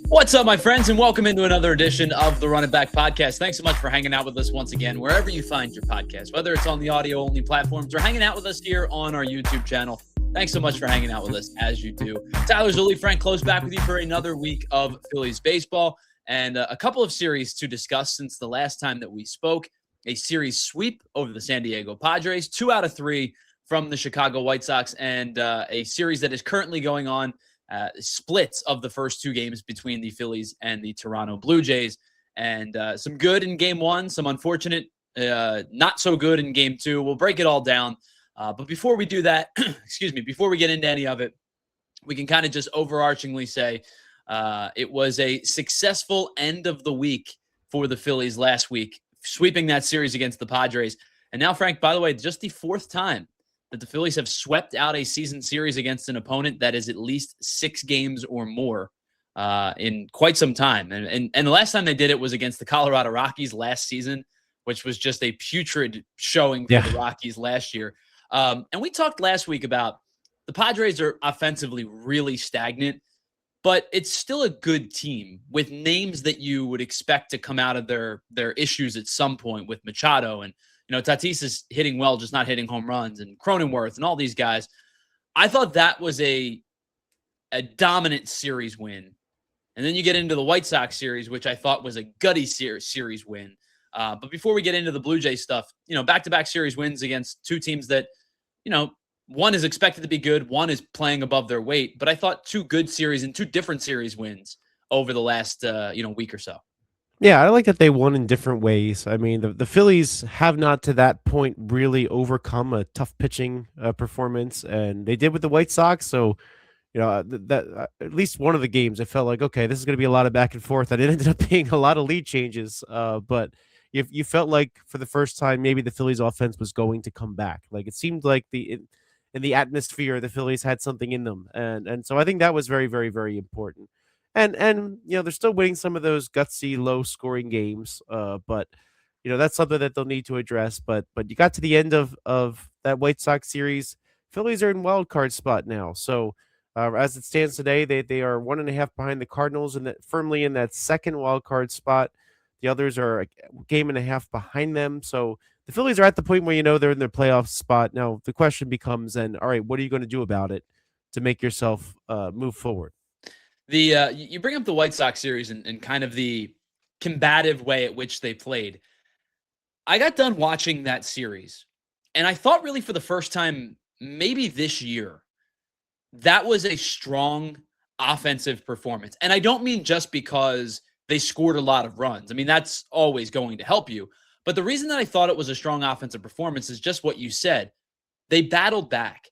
What's up, my friends, and welcome into another edition of the Run It Back Podcast. Thanks so much for hanging out with us once again, wherever you find your podcast, whether it's on the audio-only platforms or hanging out with us here on our YouTube channel. Thanks so much for hanging out with us as you do. Tyler Zulli, Frank Klose back with you for another week of Phillies baseball and a couple of series to discuss since the last time that we spoke. A series sweep over the San Diego Padres, 2 out of 3 from the Chicago White Sox, and a series that is currently going on. Splits of the first 2 games between the Phillies and the Toronto Blue Jays, and some good in game 1, some unfortunate, not so good in game 2. We'll break it all down. But before we do that, before we get into any of it, we can kind of just overarchingly say it was a successful end of the week for the Phillies last week, sweeping that series against the Padres. And now, Frank, by the way, just the 4th time that the Phillies have swept out a season series against an opponent that is at least 6 games or more in quite some time. And the last time they did it was against the Colorado Rockies last season, which was just a putrid showing for the Rockies last year. And we talked last week about the Padres are offensively really stagnant, but it's still a good team with names that you would expect to come out of their issues at some point with Machado and Tatis is hitting well, just not hitting home runs, and Cronenworth and all these guys. I thought that was a dominant series win. And then you get into the White Sox series, which I thought was a gutty series win. But before we get into the Blue Jays stuff, back-to-back series wins against 2 teams that, one is expected to be good, one is playing above their weight. But I thought 2 good series and 2 different series wins over the last, week or so. Yeah, I like that they won in different ways. I mean, the Phillies have not to that point really overcome a tough pitching performance, and they did with the White Sox. So, that at least one of the games, it felt like, okay, this is going to be a lot of back and forth, and it ended up being a lot of lead changes. But you felt like for the first time, maybe the Phillies offense was going to come back. Like it seemed like in the atmosphere, the Phillies had something in them, and so I think that was very, very, very important. And they're still winning some of those gutsy, low scoring games. But that's something that they'll need to address. But you got to the end of that White Sox series. Phillies are in wild card spot now. So as it stands today, they are 1.5 behind the Cardinals and firmly in that second wild card spot. The others are a game and a half behind them. So the Phillies are at the point where they're in their playoff spot. Now the question becomes then, all right, what are you going to do about it to make yourself move forward? You bring up the White Sox series and kind of the combative way at which they played. I got done watching that series, and I thought really for the first time, maybe this year, that was a strong offensive performance. And I don't mean just because they scored a lot of runs. I mean, that's always going to help you. But the reason that I thought it was a strong offensive performance is just what you said. They battled back.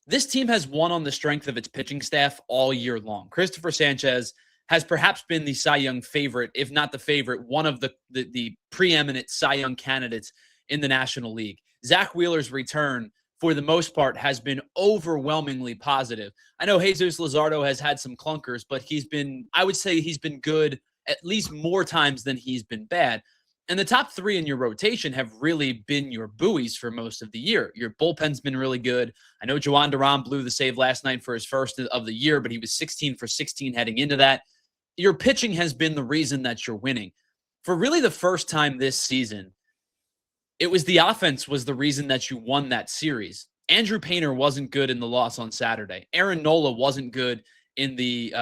This team has won on the strength of its pitching staff all year long. Christopher Sanchez has perhaps been the Cy Young favorite, if not the favorite, one of the preeminent Cy Young candidates in the National League. Zach Wheeler's return, for the most part, has been overwhelmingly positive. I know Jesus Luzardo has had some clunkers, but I would say he's been good at least more times than he's been bad. And the top 3 in your rotation have really been your buoys for most of the year. Your bullpen's been really good. I know Juan Duran blew the save last night for his first of the year, but he was 16 for 16 heading into that. Your pitching has been the reason that you're winning. For really the first time this season, it was the offense was the reason that you won that series. Andrew Painter wasn't good in the loss on Saturday. Aaron Nola wasn't good in the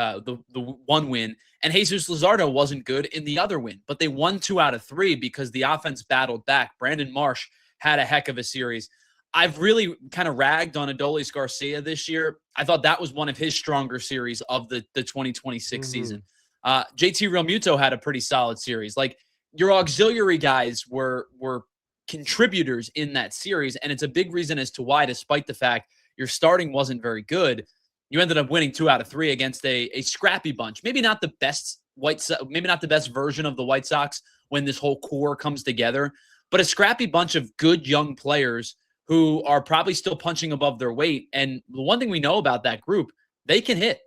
one win, and Jesus Luzardo wasn't good in the other win. But they won 2 out of 3 because the offense battled back. Brandon Marsh had a heck of a series. I've really kind of ragged on Adolis Garcia this year. I thought that was one of his stronger series of the 2026 season. JT Realmuto had a pretty solid series. Like, your auxiliary guys were contributors in that series, and it's a big reason as to why, despite the fact your starting wasn't very good, you ended up winning 2 out of 3 against a scrappy bunch. Maybe not the best version of the White Sox when this whole core comes together, but a scrappy bunch of good young players who are probably still punching above their weight. And the one thing we know about that group, they can hit.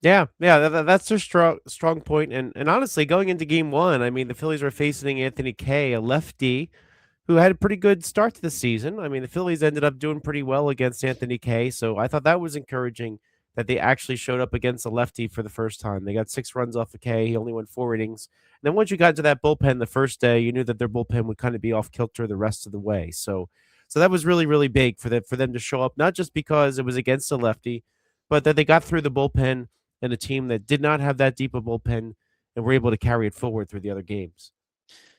Yeah, that's their strong point. And honestly, going into game 1, I mean, the Phillies were facing Anthony Kay, a lefty who had a pretty good start to the season. I mean, the Phillies ended up doing pretty well against Anthony Kay, so I thought that was encouraging that they actually showed up against a lefty for the first time. They got 6 runs off of K. He only went 4 innings. And then once you got to that bullpen the first day, you knew that their bullpen would kind of be off kilter the rest of the way. So that was really, really big for them to show up, not just because it was against a lefty, but that they got through the bullpen and a team that did not have that deep a bullpen and were able to carry it forward through the other games.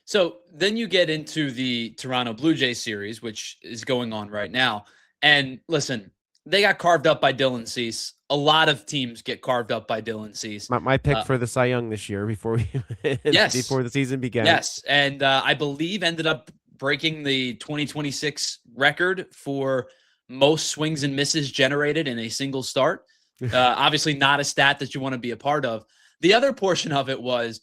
So then you get into the Toronto Blue Jays series, which is going on right now. And listen, they got carved up by Dylan Cease. A lot of teams get carved up by Dylan Cease. My pick for the Cy Young this year before Yes. before the season began. Yes. And I believe ended up breaking the 2026 record for most swings and misses generated in a single start. Obviously not a stat that you want to be a part of. The other portion of it was,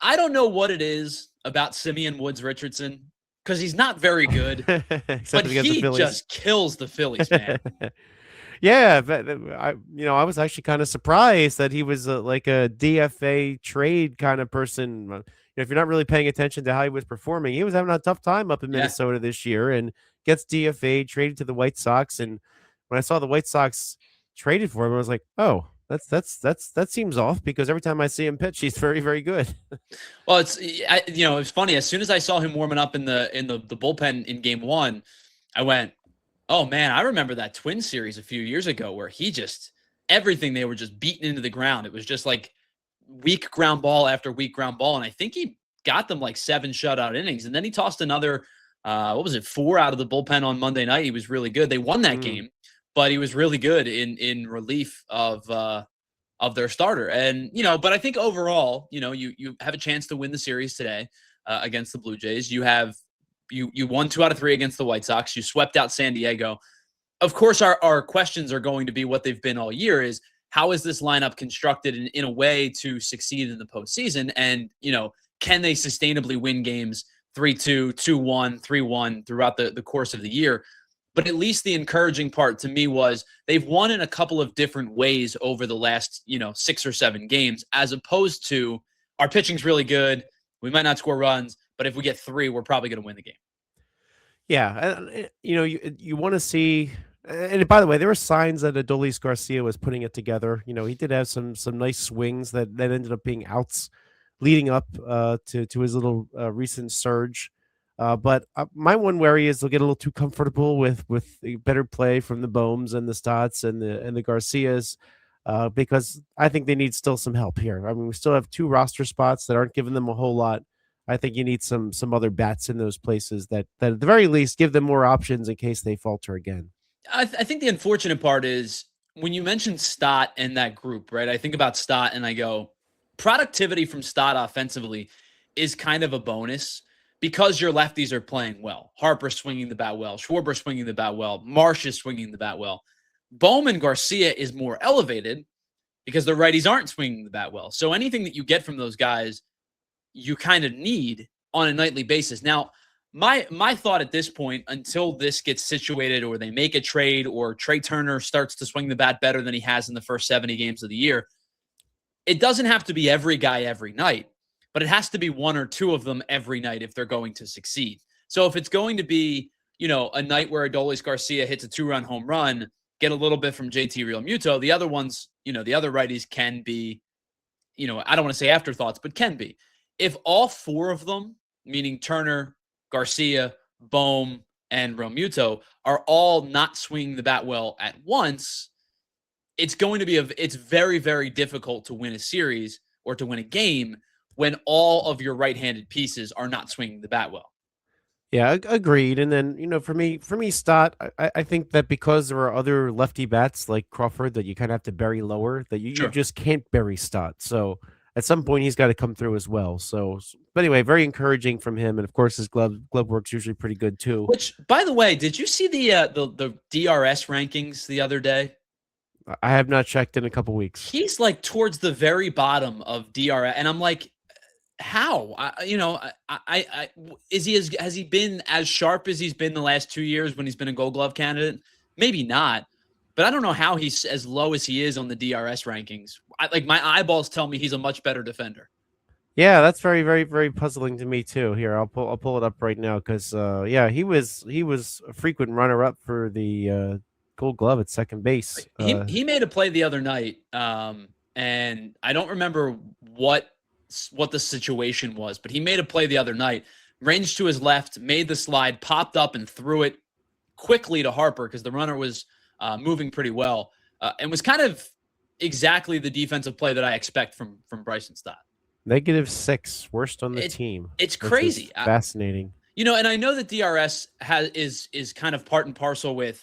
I don't know what it is about Simeon Woods Richardson, because he's not very good, but he just kills the Phillies, man. Yeah, but I was actually kind of surprised that he was like a DFA trade kind of person. If you're not really paying attention to how he was performing, he was having a tough time up in Minnesota this year and gets DFA traded to the White Sox. And when I saw the White Sox traded for him, I was like, oh, that seems off, because every time I see him pitch, he's very, very good. Well, it's funny. As soon as I saw him warming up in the bullpen in Game 1, I went, oh man, I remember that Twins series a few years ago where everything they were just beaten into the ground. It was just like weak ground ball after weak ground ball. And I think he got them like 7 shutout innings. And then he tossed another, 4 out of the bullpen on Monday night. He was really good. They won that game, but he was really good in relief of their starter. And, but I think overall, you have a chance to win the series today against the Blue Jays. You won 2 out of 3 against the White Sox. You swept out San Diego. Of course, our questions are going to be what they've been all year, is how is this lineup constructed in a way to succeed in the postseason? And, can they sustainably win games 3-2, 2-1, 3-1 throughout the course of the year? But at least the encouraging part to me was they've won in a couple of different ways over the last, 6 or 7 games, as opposed to our pitching's really good. We might not score runs, but if we get 3, we're probably going to win the game. Yeah. You want to see, and by the way, there were signs that Adolis Garcia was putting it together. He did have some nice swings that ended up being outs leading up to his little recent surge. But my one worry is they'll get a little too comfortable with better play from the Bohms and the Stotts and the Garcias, because I think they need still some help here. I mean, we still have 2 roster spots that aren't giving them a whole lot. I think you need some other bats in those places that at the very least give them more options in case they falter again. I think the unfortunate part is when you mention Stott and that group, right? I think about Stott and I go, productivity from Stott offensively is kind of a bonus because your lefties are playing well. Harper swinging the bat well. Schwarber swinging the bat well. Marsh is swinging the bat well. Bowman Garcia is more elevated because the righties aren't swinging the bat well. So anything that you get from those guys, you kind of need on a nightly basis. Now, my thought at this point, until this gets situated or they make a trade or Trey Turner starts to swing the bat better than he has in the first 70 games of the year, it doesn't have to be every guy every night, but it has to be 1 or 2 of them every night if they're going to succeed. So if it's going to be, a night where Adolis Garcia hits a 2-run home run, get a little bit from JT Realmuto, the other ones, the other righties can be, I don't want to say afterthoughts, but can be. If all 4 of them, meaning Turner, Garcia, Bohm, and Realmuto, are all not swinging the bat well at once, it's going to be it's very, very difficult to win a series or to win a game when all of your right-handed pieces are not swinging the bat well. Yeah, agreed. And then, for me, Stott, I think that because there are other lefty bats like Crawford that you kind of have to bury lower, that you just can't bury Stott. So at some point he's got to come through as well. But anyway, very encouraging from him. And of course his glove work's usually pretty good too. Which, by the way, did you see the DRS rankings the other day? I have not checked in a couple weeks. He's like towards the very bottom of DRS. And I'm like, how? Has he been as sharp as he's been the last 2 years when he's been a Gold Glove candidate? Maybe not, but I don't know how he's as low as he is on the DRS rankings. My eyeballs tell me he's a much better defender. Yeah, that's very, very, very puzzling to me too. Here, I'll pull it up right now because he was a frequent runner up for the Gold Glove at second base. He made a play the other night, and I don't remember what the situation was, but he made a play the other night, ranged to his left, made the slide, popped up, and threw it quickly to Harper because the runner was moving pretty well, and was kind of exactly the defensive play that I expect from Bryson Stott. -6, worst on the team. It's crazy. Fascinating. And I know that DRS is kind of part and parcel with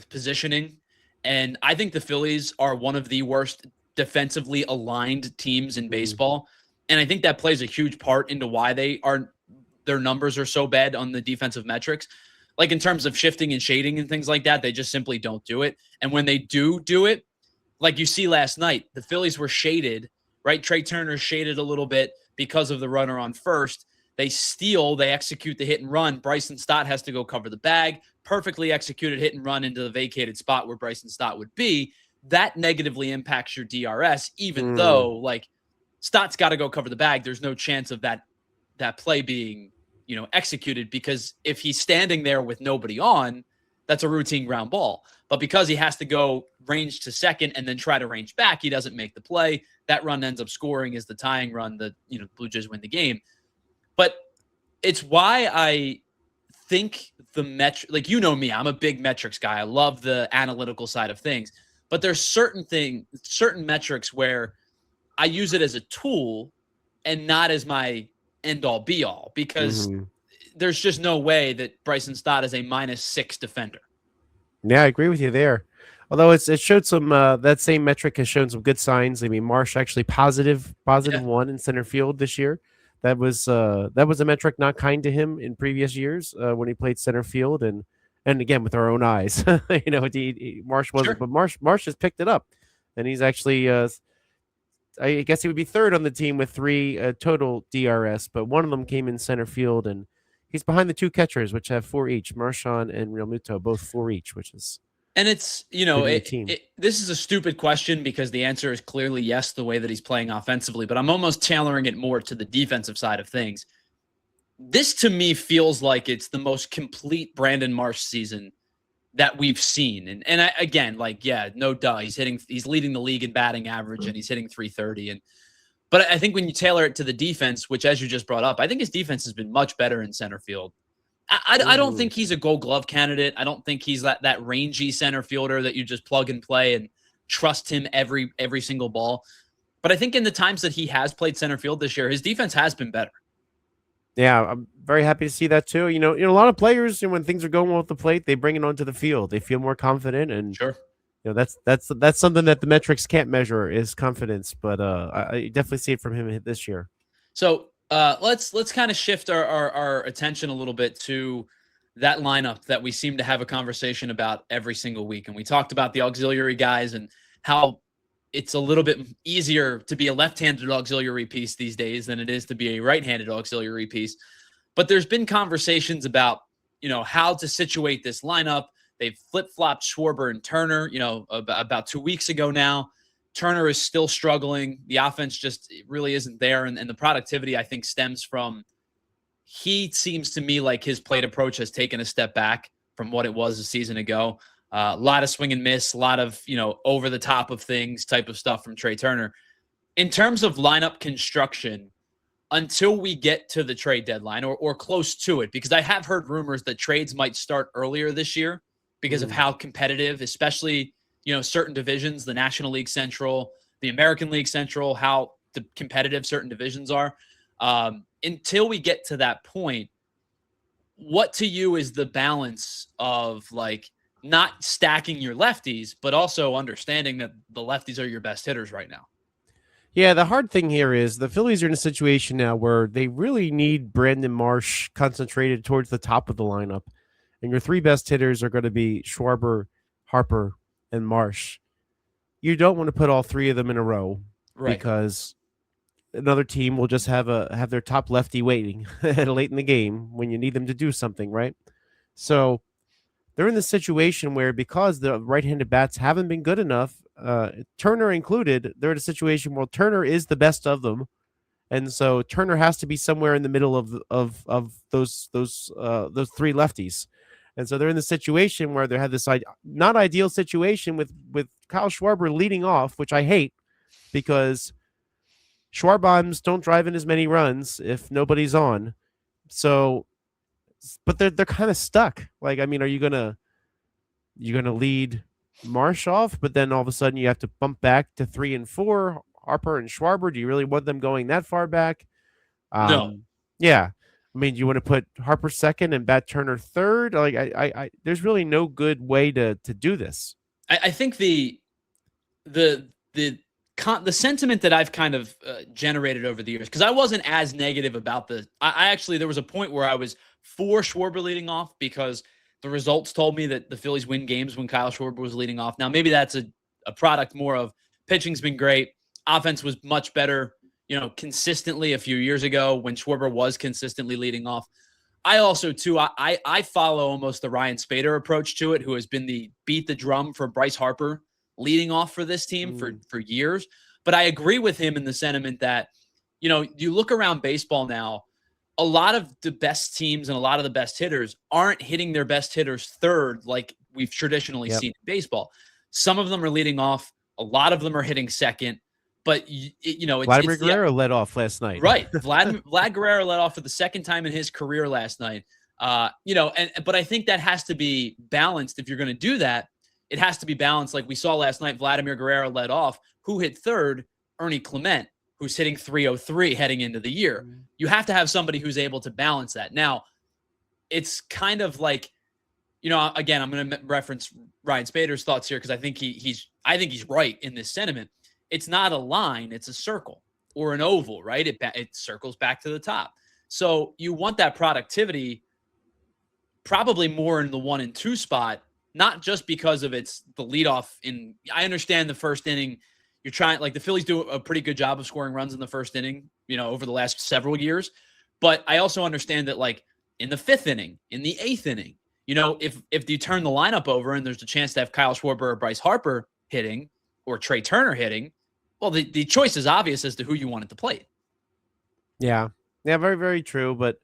positioning, and I think the Phillies are one of the worst defensively aligned teams in baseball, and I think that plays a huge part into why their numbers are so bad on the defensive metrics. Like in terms of shifting and shading and things like that, they just simply don't do it. And when they do it, like you see last night, the Phillies were shaded, right? Trey Turner shaded a little bit because of the runner on first. They execute the hit and run. Bryson Stott has to go cover the bag. Perfectly executed hit and run into the vacated spot where Bryson Stott would be. That negatively impacts your DRS, even though like Stott's got to go cover the bag. There's no chance of that play being, executed, because if he's standing there with nobody on, that's a routine ground ball. But because he has to go range to second and then try to range back, he doesn't make the play. That run ends up scoring as the tying run. The Blue Jays win the game. But it's why I think the metric, like, me, I'm a big metrics guy. I love the analytical side of things. But there's certain metrics where I use it as a tool and not as my end all be all, because there's just no way that Bryson Stott is a -6 defender. Yeah, I agree with you there. Although it showed some, that same metric has shown some good signs. I mean, Marsh actually positive 1 in center field this year. That was a metric not kind to him in previous years when he played center field, and again with our own eyes, Marsh wasn't, but Marsh has picked it up, and he's actually, I guess he would be third on the team with 3 total DRS, but one of them came in center field, and he's behind the 2 catchers, which have 4 each, Marchand and Real Muto, both 4 each, which is. And it's, this is a stupid question because the answer is clearly yes, the way that he's playing offensively, but I'm almost tailoring it more to the defensive side of things. This to me feels like it's the most complete Brandon Marsh season that we've seen. And again, no duh, he's leading the league in batting average and he's hitting .330. But I think when you tailor it to the defense, which as you just brought up, I think his defense has been much better in center field. I don't think he's a Gold Glove candidate. I don't think he's that rangy center fielder that you just plug and play and trust him every single ball. But I think in the times that he has played center field this year, his defense has been better. Yeah, I'm very happy to see that too. A lot of players, when things are going well at the plate, they bring it onto the field. They feel more confident, and sure, that's something that the metrics can't measure is confidence. But I definitely see it from him this year. So. Let's kind of shift our attention a little bit to that lineup that we seem to have a conversation about every single week. And we talked about the auxiliary guys and how it's a little bit easier to be a left-handed auxiliary piece these days than it is to be a right-handed auxiliary piece. But there's been conversations about, how to situate this lineup. They've flip-flopped Schwarber and Turner, about 2 weeks ago now. Turner is still struggling. The offense just really isn't there. And the productivity, I think, stems from he seems to me like his plate approach has taken a step back from what it was a season ago. A lot of swing and miss, a lot of, over the top of things type of stuff from Trey Turner. In terms of lineup construction, until we get to the trade deadline or close to it, because I have heard rumors that trades might start earlier this year because of how competitive, especially certain divisions, the National League Central, the American League Central, how the competitive certain divisions are. Until we get to that point, what to you is the balance of not stacking your lefties, but also understanding that the lefties are your best hitters right now? Yeah, the hard thing here is the Phillies are in a situation now where they really need Brandon Marsh concentrated towards the top of the lineup. And your 3 best hitters are going to be Schwarber, Harper, and Marsh. You don't want to put all 3 of them in a row, right? Because another team will just have their top lefty waiting late in the game when you need them to do something, right? So they're in the situation where because the right-handed bats haven't been good enough, Turner included, they're in a situation where Turner is the best of them, and so Turner has to be somewhere in the middle of those 3 lefties. And so they're in the situation where they had this not ideal situation with Kyle Schwarber leading off, which I hate because Schwarbombs don't drive in as many runs if nobody's on. So, but they're kind of stuck. Like, I mean, are you gonna lead Marsh off, but then all of a sudden you have to bump back to 3 and 4, Harper and Schwarber? Do you really want them going that far back? No, Yeah. I mean, do you want to put Harper second and bat Turner third? Like, there's really no good way to do this. I think the the sentiment that I've kind of generated over the years, because I wasn't as negative about I actually, there was a point where I was for Schwarber leading off because the results told me that the Phillies win games when Kyle Schwarber was leading off. Now, maybe that's a product more of pitching's been great. Offense was much better, consistently a few years ago when Schwarber was consistently leading off. I also, too, I follow almost the Ryan Spader approach to it, who has been the beat the drum for Bryce Harper leading off for this team for years. But I agree with him in the sentiment that, you look around baseball now, a lot of the best teams and a lot of the best hitters aren't hitting their best hitters third like we've traditionally seen in baseball. Some of them are leading off. A lot of them are hitting second. But, Vladimir Guerrero led off last night. Right. Vlad Guerrero led off for the second time in his career last night. But I think that has to be balanced. If you're going to do that, it has to be balanced. Like we saw last night, Vladimir Guerrero led off. Who hit third? Ernie Clement, who's hitting 303 heading into the year. You have to have somebody who's able to balance that. Now, it's kind of like, again, I'm going to reference Ryan Spader's thoughts here because I think he's right in this sentiment. It's not a line, it's a circle or an oval, right? It circles back to the top. So you want that productivity probably more in the 1 and 2 spot, not just because of the leadoff I understand the first inning. You're trying, like the Phillies do a pretty good job of scoring runs in the first inning, over the last several years. But I also understand that like in the 5th inning, in the 8th inning, if you turn the lineup over and there's a chance to have Kyle Schwarber or Bryce Harper hitting or Trey Turner hitting, well, the choice is obvious as to who you want at the plate. Yeah, very, very true. But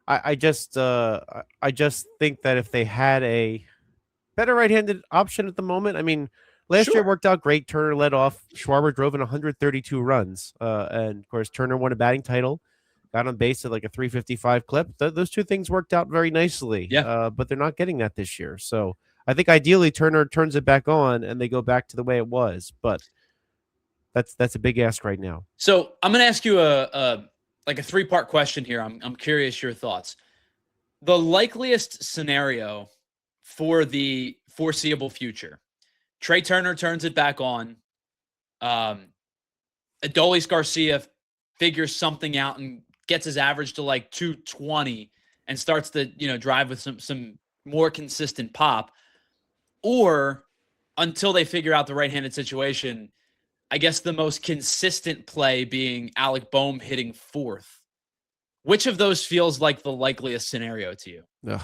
I just think that if they had a better right-handed option at the moment, I mean, last year worked out great. Turner led off. Schwarber drove in 132 runs, and of course Turner won a batting title, got on base at like a 355 clip. Those two things worked out very nicely. Yeah. But they're not getting that this year. So I think ideally Turner turns it back on and they go back to the way it was. But that's a big ask right now. So I'm going to ask you a 3-part question here. I'm curious your thoughts. The likeliest scenario for the foreseeable future: Trey Turner turns it back on. Adolis Garcia figures something out and gets his average to like 220 and starts to drive with some more consistent pop, or until they figure out the right-handed situation, I guess the most consistent play being Alec Boehm hitting 4th. Which of those feels like the likeliest scenario to you? Ugh.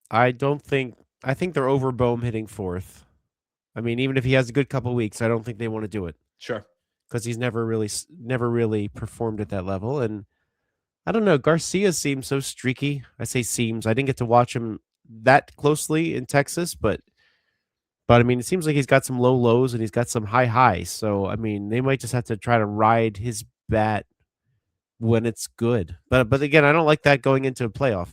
I think they're over Boehm hitting 4th. I mean, even if he has a good couple weeks, I don't think they want to do it. Sure. Because he's never really performed at that level. And I don't know, Garcia seems so streaky. I say seems. I didn't get to watch him that closely in Texas, but I mean, it seems like he's got some low lows and he's got some high highs. So, I mean, they might just have to try to ride his bat when it's good. But again, I don't like that going into a playoff.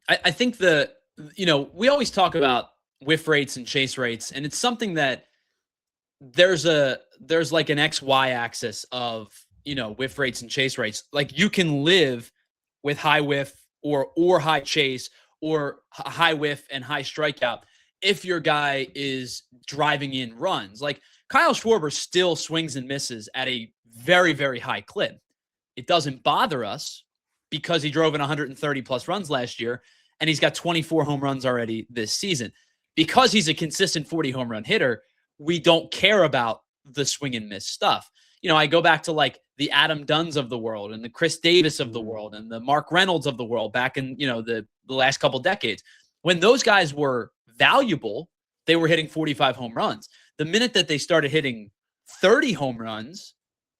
I think we always talk about whiff rates and chase rates, and it's something that there's like an XY axis of, whiff rates and chase rates. Like you can live with high whiff or high chase or high whiff and high strikeout if your guy is driving in runs. Like Kyle Schwarber still swings and misses at a very, very high clip. It doesn't bother us because he drove in 130 plus runs last year and he's got 24 home runs already this season. Because he's a consistent 40 home run hitter, we don't care about the swing and miss stuff. I go back to like the Adam Dunns of the world and the Chris Davis of the world and the Mark Reynolds of the world back in, the last couple decades. When those guys were valuable, they were hitting 45 home runs. The minute that they started hitting 30 home runs,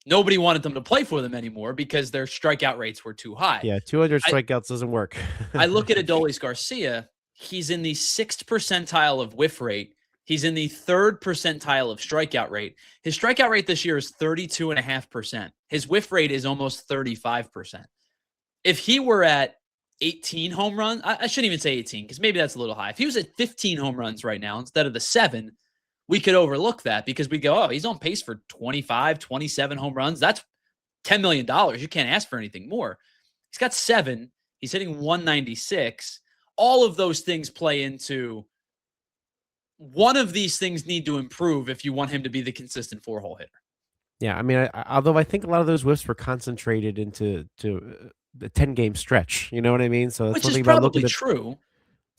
Nobody wanted them to play for them anymore because their strikeout rates were too high. Yeah, 200 I, strikeouts doesn't work. I look at Adolis Garcia. He's in the 6th percentile of whiff rate. He's in the 3rd percentile of strikeout rate. His strikeout rate this year is 32.5%. His whiff rate is almost 35%. If he were at 18 home runs, I shouldn't even say 18 because maybe that's a little high. If he was at 15 home runs right now instead of the 7, we could overlook that because we go, oh, he's on pace for 25, 27 home runs. That's $10 million. You can't ask for anything more. He's got 7. He's hitting 196. All of those things play into one of these things need to improve if you want him to be the consistent 4-hole hitter. Yeah, I mean, although I think a lot of those whiffs were concentrated into the 10-game stretch. You know what I mean? So that's Which one is thing about looking probably at. true.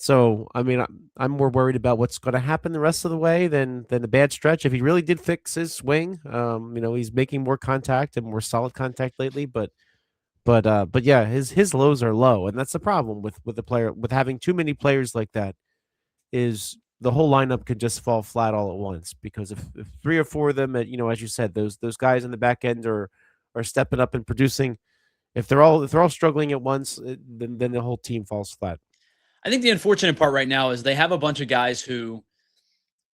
So I mean, I'm more worried about what's going to happen the rest of the way than the bad stretch. If he really did fix his swing, he's making more contact and more solid contact lately. But yeah, his lows are low, and that's the problem with the player with having too many players like that. Is the whole lineup could just fall flat all at once because if 3 or 4 of them, as you said, those guys in the back end are stepping up and producing. If they're all struggling at once, then the whole team falls flat. I think the unfortunate part right now is they have a bunch of guys who,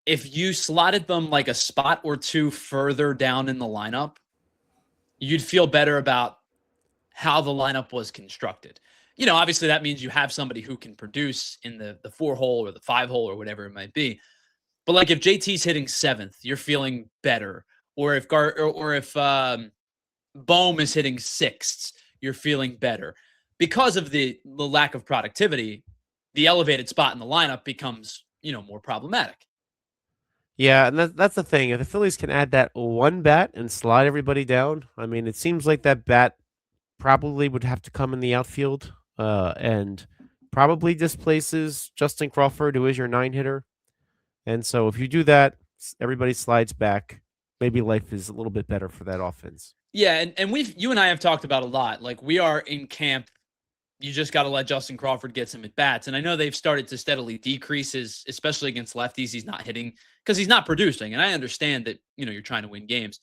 if you slotted them like a spot or two further down in the lineup, you'd feel better about how the lineup was constructed. Obviously that means you have somebody who can produce in the 4-hole or the 5-hole or whatever it might be. But like if JT's hitting 7th, you're feeling better. Or if Bohm is hitting 6th, you're feeling better. Because of the lack of productivity, the elevated spot in the lineup becomes, more problematic. Yeah, and that's the thing. If the Phillies can add that one bat and slide everybody down, I mean, it seems like that bat probably would have to come in the outfield and probably displaces Justin Crawford, who is your 9-hitter. And so if you do that, everybody slides back. Maybe life is a little bit better for that offense. Yeah, and you and I have talked about a lot. Like, we are in camp. You just got to let Justin Crawford get some at bats. And I know they've started to steadily decrease his, especially against lefties. He's not hitting because he's not producing. And I understand that, you're trying to win games.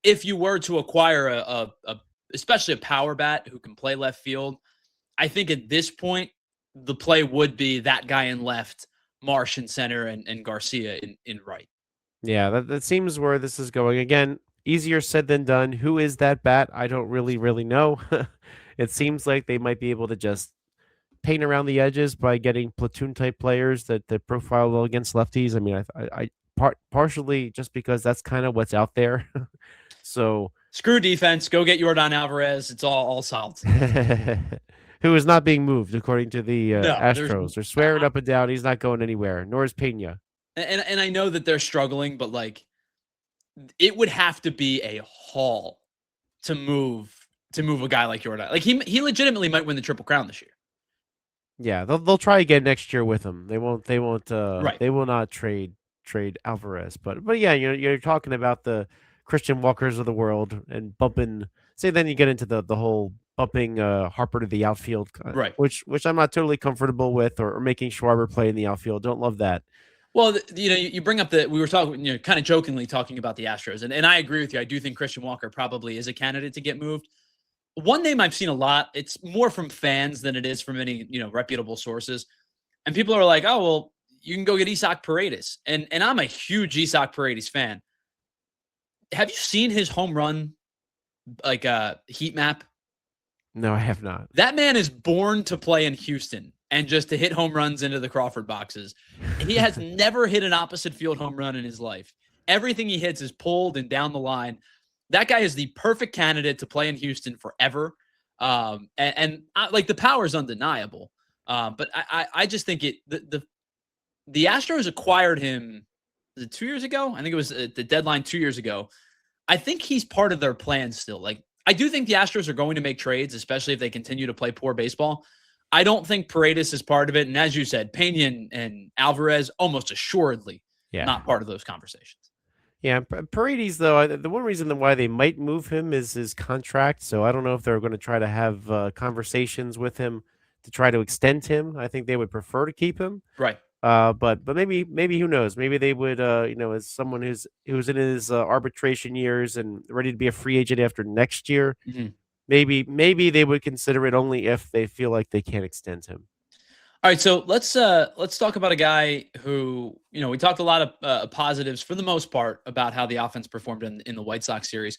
If you were to acquire especially a power bat who can play left field, I think at this point, the play would be that guy in left, Marsh in center, and Garcia in right. Yeah, that seems where this is going. Again, easier said than done. Who is that bat? I don't really know. It seems like they might be able to just paint around the edges by getting platoon type players that profile well against lefties. I mean, I partially just because that's kind of what's out there. So screw defense. Go get Yordan Alvarez. It's all solid. Who is not being moved according to the Astros. They're swearing up and down he's not going anywhere. Nor is Pena. And I know that they're struggling, but like, it would have to be a haul to move a guy like Yordan. Like, he legitimately might win the Triple Crown this year. Yeah, they'll try again next year with him. They won't. Right. They will not trade Alvarez. But yeah, you're talking about the Christian Walkers of the world and bumping. Say then you get into the whole bumping Harper to the outfield, right? Which I'm not totally comfortable with, or making Schwarber play in the outfield. Don't love that. Well, you bring up we were talking, kind of jokingly talking about the Astros, and I agree with you. I do think Christian Walker probably is a candidate to get moved. One name I've seen a lot, it's more from fans than it is from any, reputable sources. And people are like, oh, well, you can go get Isaac Paredes. And I'm a huge Isaac Paredes fan. Have you seen his home run, heat map? No, I have not. That man is born to play in Houston and just to hit home runs into the Crawford boxes. He has never hit an opposite field home run in his life. Everything he hits is pulled and down the line. That guy is the perfect candidate to play in Houston forever. And the power is undeniable. But I just think the Astros acquired him, was it 2 years ago? I think it was the deadline 2 years ago. I think he's part of their plan still. Like, I do think the Astros are going to make trades, especially if they continue to play poor baseball. I don't think Paredes is part of it. And as you said, Pena and Alvarez almost assuredly not part of those conversations. Yeah, Paredes, though, the one reason why they might move him is his contract. So I don't know if they're going to try to have conversations with him to try to extend him. I think they would prefer to keep him. Right. But maybe who knows? Maybe they would, as someone who's in his arbitration years and ready to be a free agent after next year, Mhm. maybe they would consider it only if they feel like they can't extend him. All right, so let's talk about a guy who, we talked a lot of positives for the most part about how the offense performed in the White Sox series,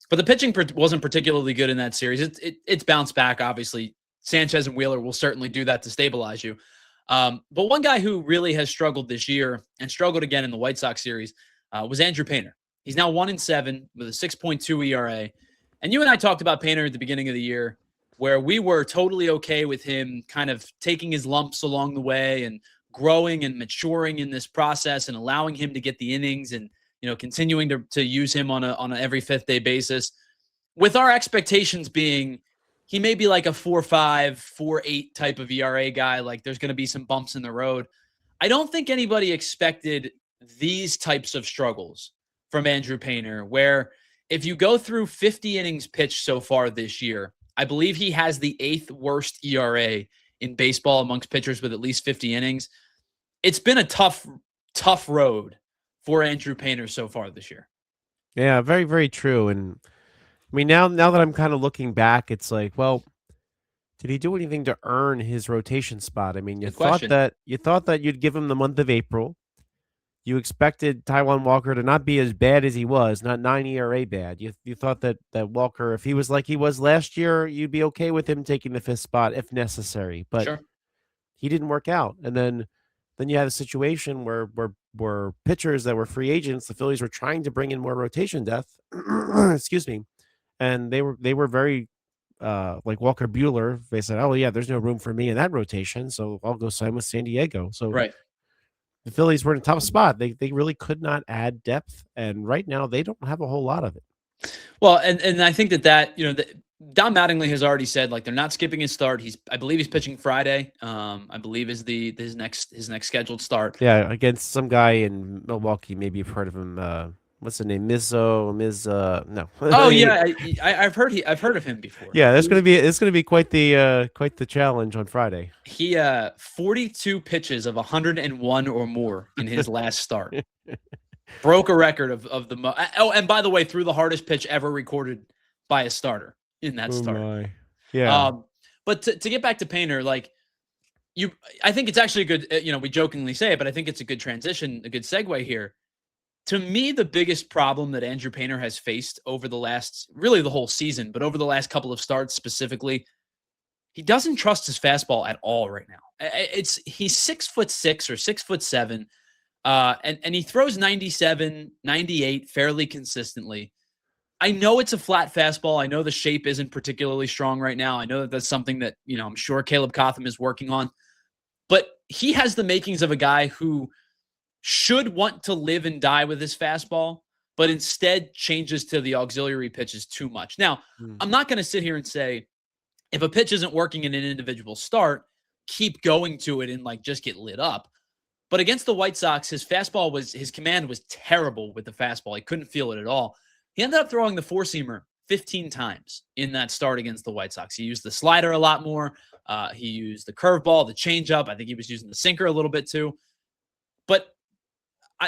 but the pitching wasn't particularly good in that series. It's bounced back, obviously. Sanchez and Wheeler will certainly do that to stabilize you. But one guy who really has struggled this year and struggled again in the White Sox series was Andrew Painter. He's now 1-7 with a 6.2 ERA. And you and I talked about Painter at the beginning of the year, where we were totally okay with him kind of taking his lumps along the way and growing and maturing in this process and allowing him to get the innings and continuing to use him on a every fifth day basis, with our expectations being he may be like a 4.5, 4.8 type of ERA guy. Like there's going to be some bumps in the road. I don't think anybody expected these types of struggles from Andrew Painter, where if you go through 50 innings pitched so far this year, I believe he has the 8th worst ERA in baseball amongst pitchers with at least 50 innings. It's been a tough road for Andrew Painter so far this year. Yeah, very, very true. And I mean, now that I'm kind of looking back, it's like, well, did he do anything to earn his rotation spot? I mean, Good question. you thought that you'd give him the month of April. You expected Taijuan Walker to not be as bad as he was, not 9 ERA bad. You thought that Walker, if he was like he was last year, you'd be okay with him taking the 5th spot if necessary. But Sure. he didn't work out. And then you had a situation where pitchers that were free agents, the Phillies were trying to bring in more rotation depth. Excuse me. And they were very like Walker Bueller. They said, "Oh yeah, there's no room for me in that rotation, so I'll go sign with San Diego." So Right. the Phillies were in a tough spot. They really could not add depth, and right now they don't have a whole lot of it. Well, and I think Don Mattingly has already said like they're not skipping his start. I believe he's pitching Friday. I believe is his next scheduled start. Yeah, against some guy in Milwaukee. Maybe you've heard of him. What's the name? No. Oh yeah, I've heard of him before. Yeah, it's gonna be quite the challenge on Friday. He 42 pitches of 101 or more in his last start. Broke a record of the oh, and by the way, threw the hardest pitch ever recorded by a starter in that Oh start. my. Yeah. But to get back to Painter, like I think it's actually a good, we jokingly say it, but I think it's a good transition, a good segue here. To me, the biggest problem that Andrew Painter has faced over really the whole season, but over the last couple of starts specifically, he doesn't trust his fastball at all right now. He's 6'6" or 6'7", and he throws 97, 98 fairly consistently. I know it's a flat fastball. I know the shape isn't particularly strong right now. I know that that's something that, I'm sure Caleb Cotham is working on. But he has the makings of a guy who should want to live and die with his fastball, but instead changes to the auxiliary pitches too much. Now, I'm not going to sit here and say, if a pitch isn't working in an individual start, keep going to it and just get lit up. But against the White Sox, his command was terrible with the fastball. He couldn't feel it at all. He ended up throwing the four-seamer 15 times in that start against the White Sox. He used the slider a lot more. He used the curveball, the changeup. I think he was using the sinker a little bit too. But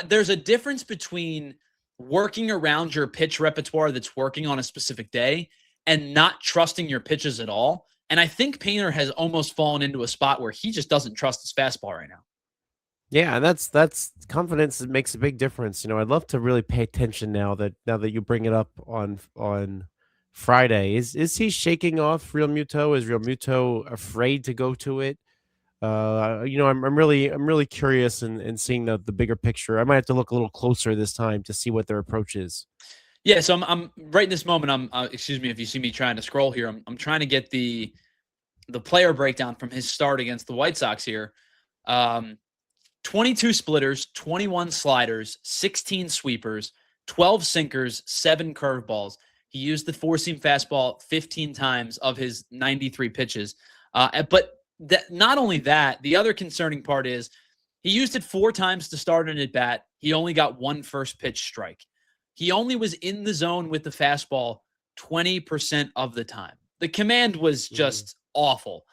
there's a difference between working around your pitch repertoire that's working on a specific day and not trusting your pitches at all. And I think Painter has almost fallen into a spot where he just doesn't trust his fastball right now. Yeah, and that's confidence that makes a big difference. I'd love to really pay attention now that you bring it up on Friday. Is he shaking off Real Muto? Is Real Muto afraid to go to it? I'm really curious in seeing the bigger picture. I might have to look a little closer this time to see what their approach is. Yeah, so I'm right in this moment. Excuse me if you see me trying to scroll here. I'm trying to get the player breakdown from his start against the White Sox here. 22 splitters, 21 sliders, 16 sweepers, 12 sinkers, 7 curveballs. He used the four-seam fastball 15 times of his 93 pitches. But not only that, the other concerning part is he used it 4 times to start an at-bat. He only got 1 first pitch strike. He only was in the zone with the fastball 20% of the time. The command was just awful.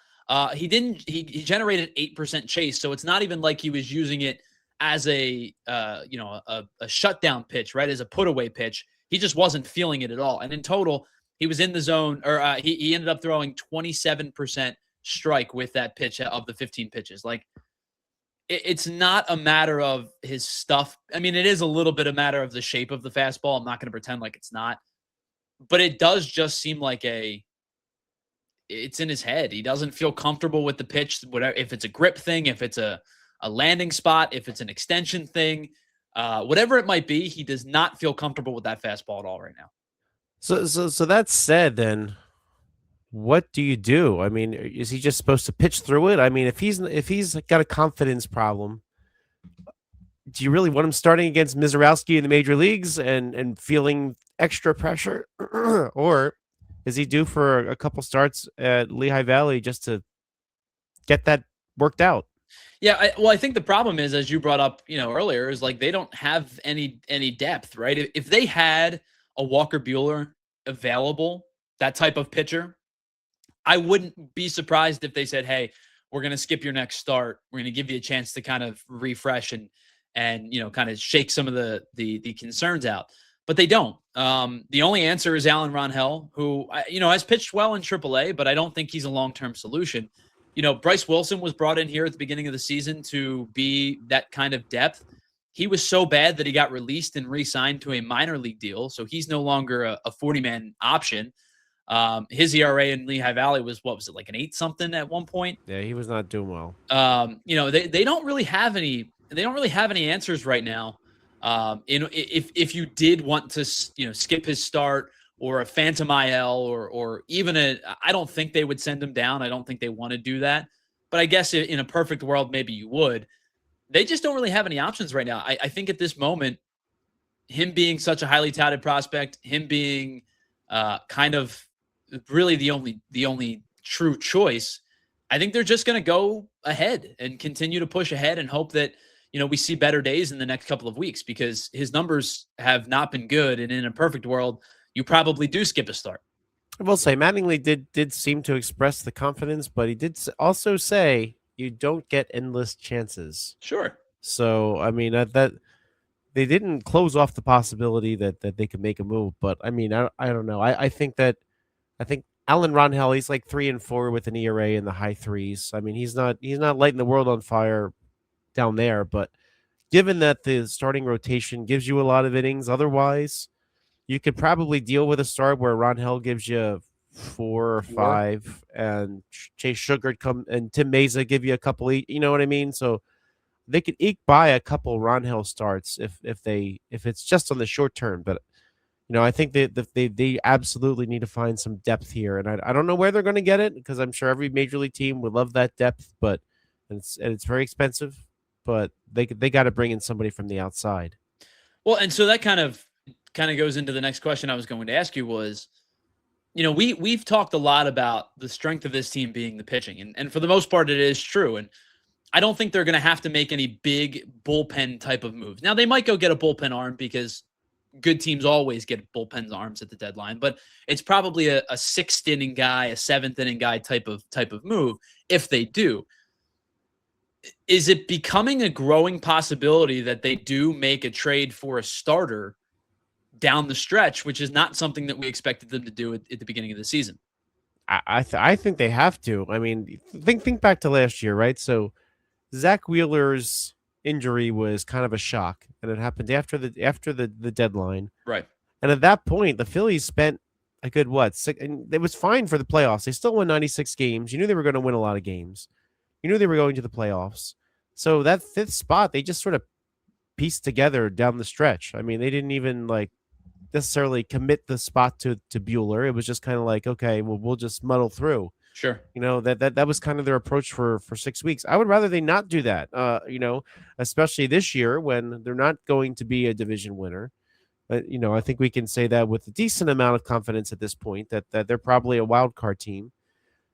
He didn't. He generated 8% chase, so it's not even like he was using it as a a shutdown pitch, right? As a put away pitch. He just wasn't feeling it at all. And in total, he was in the zone, or he ended up throwing 27% strike with that pitch of the 15 pitches. Like it's not a matter of his stuff. I mean, it is a little bit a matter of the shape of the fastball. I'm not going to pretend like it's not, but it does just seem like it's in his head. He doesn't feel comfortable with the pitch, whatever, if it's a grip thing, if it's a landing spot, if it's an extension thing, whatever it might be, he does not feel comfortable with that fastball at all right now. So that said, then what do you do? I mean, is he just supposed to pitch through it? I mean, if he's got a confidence problem, do you really want him starting against Mizorowski in the major leagues and feeling extra pressure, or is he due for a couple starts at Lehigh Valley just to get that worked out? Yeah, I think the problem is, as you brought up, earlier, is like they don't have any depth, right? If they had a Walker Buehler available, that type of pitcher, I wouldn't be surprised if they said, "Hey, we're going to skip your next start. We're going to give you a chance to kind of refresh and kind of shake some of the concerns out." But they don't. The only answer is Alan Ronhell, who has pitched well in AAA, but I don't think he's a long-term solution. Bryce Wilson was brought in here at the beginning of the season to be that kind of depth. He was so bad that he got released and re-signed to a minor league deal, so he's no longer a 40-man option. His ERA in Lehigh Valley was, what was it, like an 8-something at one point? Yeah, he was not doing well. They don't really have any. They don't really have any answers right now. If you did want to, skip his start or a phantom IL or even I don't think they would send him down. I don't think they want to do that. But I guess in a perfect world, maybe you would. They just don't really have any options right now. I think at this moment, him being such a highly touted prospect, him being kind of really the only true choice, I think they're just going to go ahead and continue to push ahead and hope that we see better days in the next couple of weeks, because his numbers have not been good. And in a perfect world, you probably do skip a start. I will say Mattingly did seem to express the confidence, but he did also say you don't get endless chances. Sure. So I mean that they didn't close off the possibility that they could make a move. But I mean I don't know. I think Alan Ronhell, he's like 3-4 with an ERA in the high threes. I mean he's not lighting the world on fire down there, but given that the starting rotation gives you a lot of innings, otherwise, you could probably deal with a start where Ron Hell gives you 4 or 5, and Chase Sugar and Tim Mesa give you a couple. You know what I mean? So they could eke by a couple Ron Hell starts if it's just on the short term. But I think they absolutely need to find some depth here, and I don't know where they're going to get it, because I'm sure every major league team would love that depth, but it's very expensive. But they got to bring in somebody from the outside. Well, and so that kind of goes into the next question I was going to ask you was, we've talked a lot about the strength of this team being the pitching, and for the most part, it is true. And I don't think they're going to have to make any big bullpen type of moves. Now, they might go get a bullpen arm, because good teams always get bullpen arms at the deadline, but it's probably a 6th inning guy, a 7th inning guy type of move if they do. Is it becoming a growing possibility that they do make a trade for a starter down the stretch, which is not something that we expected them to do at the beginning of the season? I think they have to. I mean, think back to last year, right? So Zach Wheeler's injury was kind of a shock, and it happened after the deadline. Right. And at that point, the Phillies spent a good and it was fine for the playoffs. They still won 96 games. You knew they were going to win a lot of games. You knew they were going to the playoffs. So that 5th spot, they just sort of pieced together down the stretch. I mean, they didn't even necessarily commit the spot to Buehler. It was just kind of like, okay, well, we'll just muddle through. Sure. That was kind of their approach for 6 weeks. I would rather they not do that, especially this year when they're not going to be a division winner. I think we can say that with a decent amount of confidence at this point that they're probably a wild card team.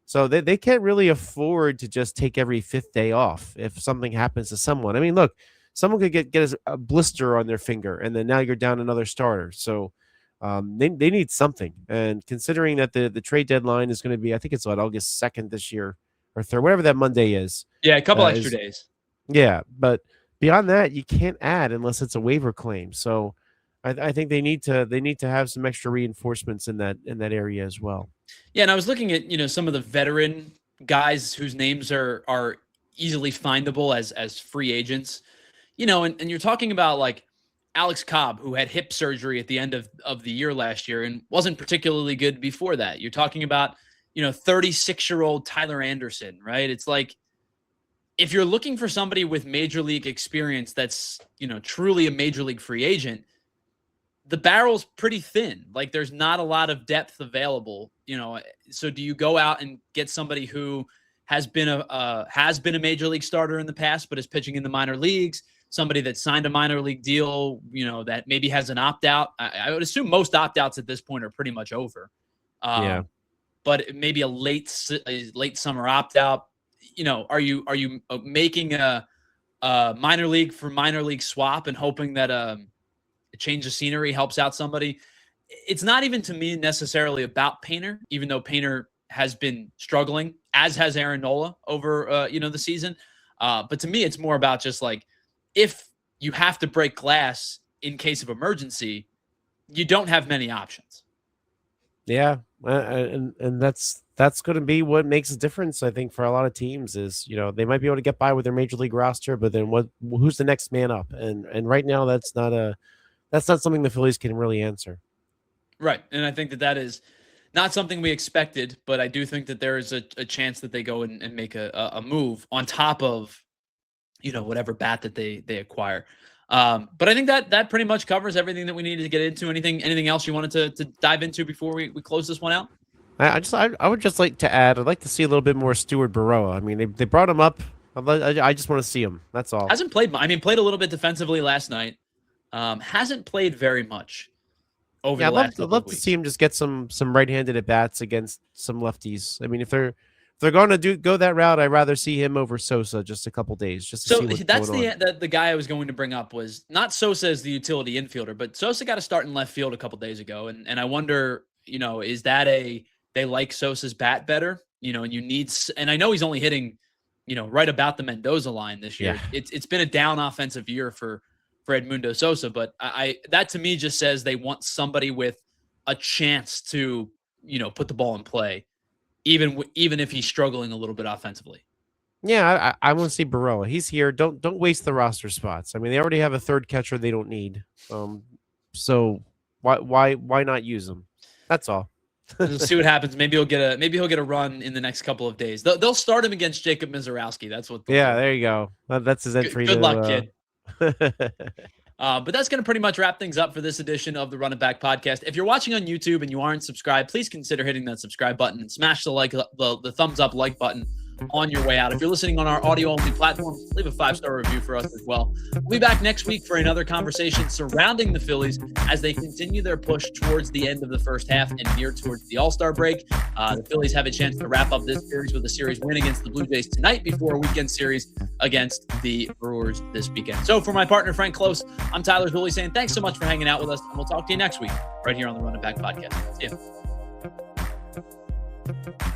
So they can't really afford to just take every 5th day off if something happens to someone. I mean, look, someone could get a blister on their finger, and then now you're down another starter. So they need something. And considering that the trade deadline is going to be, I think it's August 2nd this year, or third, whatever that Monday is. Yeah, a couple extra days. Yeah, but beyond that, you can't add unless it's a waiver claim. So I think they need to have some extra reinforcements in that area as well. Yeah, and I was looking at some of the veteran guys whose names are easily findable as free agents. And you're talking about like Alex Cobb, who had hip surgery at the end of the year last year and wasn't particularly good before that. You're talking about 36-year-old Tyler Anderson, right? It's like, if you're looking for somebody with major league experience that's truly a major league free agent, the barrel's pretty thin. Like, there's not a lot of depth available, so do you go out and get somebody who has been a major league starter in the past but is pitching in the minor leagues, somebody that signed a minor league deal, that maybe has an opt-out? I would assume most opt-outs at this point are pretty much over. Yeah. But maybe a late summer opt-out. Are you making a minor league for minor league swap and hoping that a change of scenery helps out somebody? It's not even, to me, necessarily about Painter, even though Painter has been struggling, as has Aaron Nola over the season. But to me, it's more about just like, if you have to break glass in case of emergency, you don't have many options. Yeah, and that's going to be what makes a difference, I think, for a lot of teams. Is they might be able to get by with their major league roster, but then who's the next man up? And right now, that's not something the Phillies can really answer. Right, and I think that is not something we expected, but I do think that there is a chance that they go and make a move on top of whatever bat that they acquire. But I think that pretty much covers everything that we needed to get into. Anything else you wanted to dive into before we close this one out? I would just like to add, I'd like to see a little bit more Stuart Burrow. I mean, they brought him up. I just want to see him. That's all. Hasn't played. Played a little bit defensively last night. Hasn't played very much over the last couple of weeks. I'd love to see him just get some right-handed at bats against some lefties. I mean, if they're going to go that route, I'd rather see him over Sosa just a couple days. Just to see what's that's going on. the guy I was going to bring up was not Sosa as the utility infielder, but Sosa got a start in left field a couple days ago, and I wonder, is that they like Sosa's bat better, and you need, and I know he's only hitting, right about the Mendoza line this year. Yeah. It's been a down offensive year for Edmundo Sosa, but that to me just says they want somebody with a chance to put the ball in play, even if he's struggling a little bit offensively. Yeah, I want to see Burrow. He's here. Don't waste the roster spots. I mean, they already have a third catcher they don't need. So why not use him? That's all. We'll see what happens. Maybe he'll get a run in the next couple of days. They'll start him against Jacob Mizorowski. That's what. Yeah, there you go. That's his entry. Good luck, kid. But that's going to pretty much wrap things up for this edition of the Run It Back podcast. If you're watching on YouTube and you aren't subscribed, please consider hitting that subscribe button and smash the thumbs up like button on your way out. If you're listening on our audio-only platform, leave a 5-star review for us as well. We'll be back next week for another conversation surrounding the Phillies as they continue their push towards the end of the first half and near towards the All-Star break. The Phillies have a chance to wrap up this series with a series win against the Blue Jays tonight before a weekend series against the Brewers this weekend. So for my partner, Frank Klose, I'm Tyler Zulli saying thanks so much for hanging out with us, and we'll talk to you next week right here on the Run It Back podcast. See ya.